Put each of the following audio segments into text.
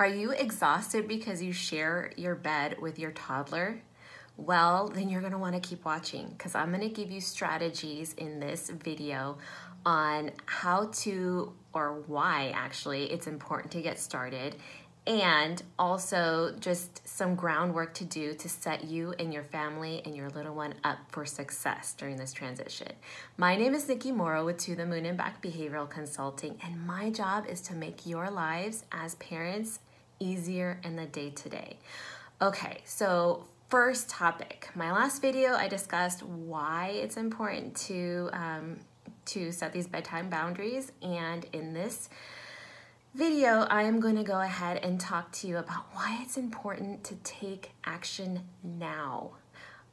Are you exhausted because you share your bed with your toddler? Well, then you're going to want to keep watching because I'm going to give you strategies in this video on how to, or why actually, it's important to get started, and also just some groundwork to do to set you and your family and your little one up for success during this transition. My name is Nikki Morrow with To the Moon and Back Behavioral Consulting, and my job is to make your lives as parents easier in the day-to-day. Okay, so first topic. My last video, I discussed why it's important to set these bedtime boundaries, and in this video, I am going to go ahead and talk to you about why it's important to take action now.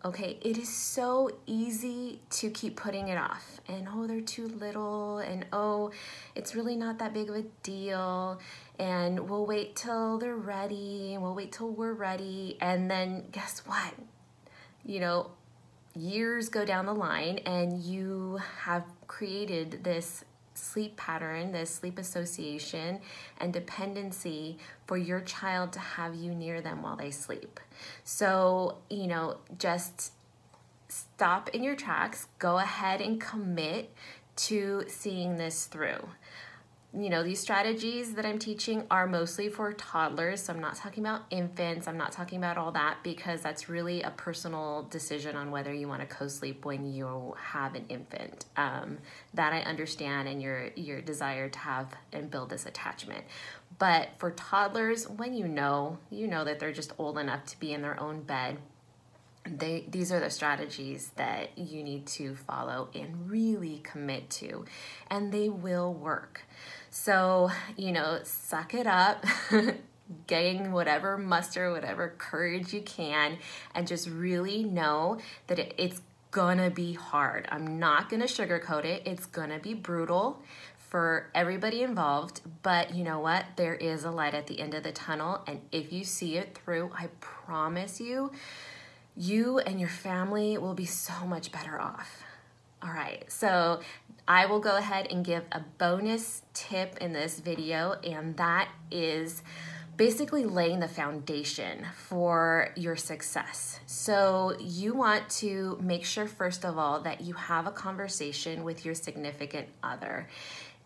Okay, it is so easy to keep putting it off, and oh, they're too little, and oh, it's really not that big of a deal, and we'll wait till they're ready, and we'll wait till we're ready, and then guess what? You know, years go down the line, and you have created this sleep pattern, this sleep association and dependency for your child to have you near them while they sleep. So, you know, just stop in your tracks, go ahead and commit to seeing this through. You know, these strategies that I'm teaching are mostly for toddlers, so I'm not talking about infants, I'm not talking about all that, because that's really a personal decision on whether you want to co-sleep when you have an infant. That I understand, and your desire to have and build this attachment. But for toddlers, when you know that they're just old enough to be in their own bed, these are the strategies that you need to follow and really commit to, and they will work. So, you know, suck it up, gain whatever muster, whatever courage you can, and just really know that it's gonna be hard. I'm not gonna sugarcoat it. It's gonna be brutal for everybody involved, but you know what? There is a light at the end of the tunnel, and if you see it through, I promise you, you and your family will be so much better off. All right, so I will go ahead and give a bonus tip in this video, and that is basically laying the foundation for your success. So you want to make sure, first of all, that you have a conversation with your significant other,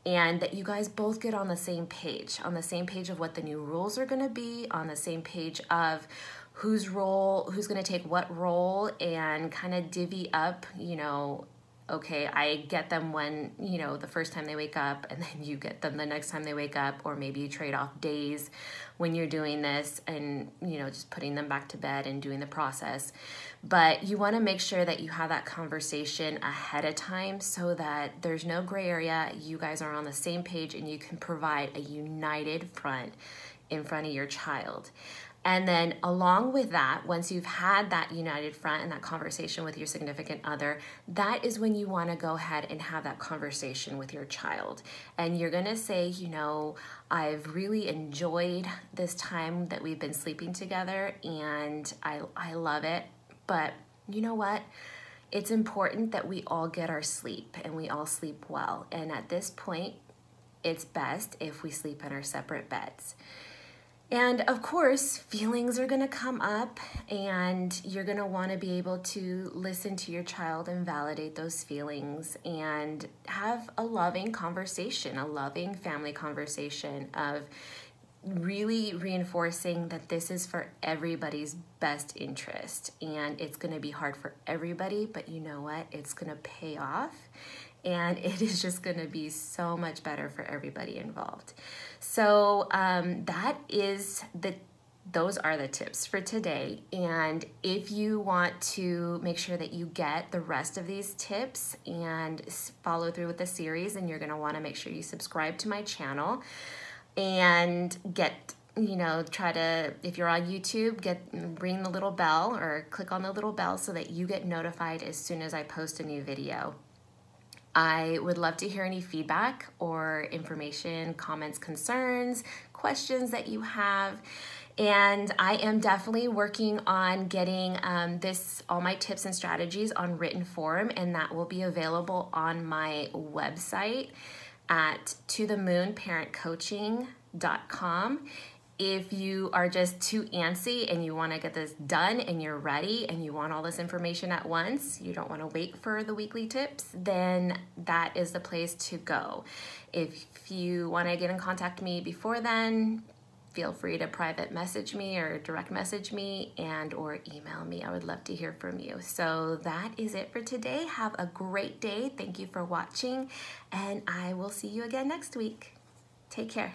and that you guys both get on the same page of what the new rules are gonna be, on the same page of who's gonna take what role, and kind of divvy up, you know, okay, I get them when, you know, the first time they wake up, and then you get them the next time they wake up, or maybe you trade off days when you're doing this and, you know, just putting them back to bed and doing the process. But you want to make sure that you have that conversation ahead of time so that there's no gray area. You guys are on the same page, and you can provide a united front in front of your child. And then along with that, once you've had that united front and that conversation with your significant other, that is when you want to go ahead and have that conversation with your child. And you're going to say, you know, I've really enjoyed this time that we've been sleeping together, and I love it. But you know what? It's important that we all get our sleep and we all sleep well. And at this point, it's best if we sleep in our separate beds. And of course, feelings are gonna come up, and you're gonna wanna be able to listen to your child and validate those feelings and have a loving conversation, a loving family conversation of really reinforcing that this is for everybody's best interest. And it's gonna be hard for everybody, but you know what? It's gonna pay off. And it is just going to be so much better for everybody involved. So those are the tips for today. And if you want to make sure that you get the rest of these tips and follow through with the series, then you're going to want to make sure you subscribe to my channel and get, you know, if you're on YouTube, ring the little bell or click on the little bell so that you get notified as soon as I post a new video. I would love to hear any feedback or information, comments, concerns, questions that you have. And I am definitely working on getting all my tips and strategies on written form, and that will be available on my website at tothemoonparentcoaching.com. If you are just too antsy and you want to get this done and you're ready and you want all this information at once, you don't want to wait for the weekly tips, then that is the place to go. If you want to get in contact with me before then, feel free to private message me or direct message me and or email me. I would love to hear from you. So that is it for today. Have a great day. Thank you for watching, and I will see you again next week. Take care.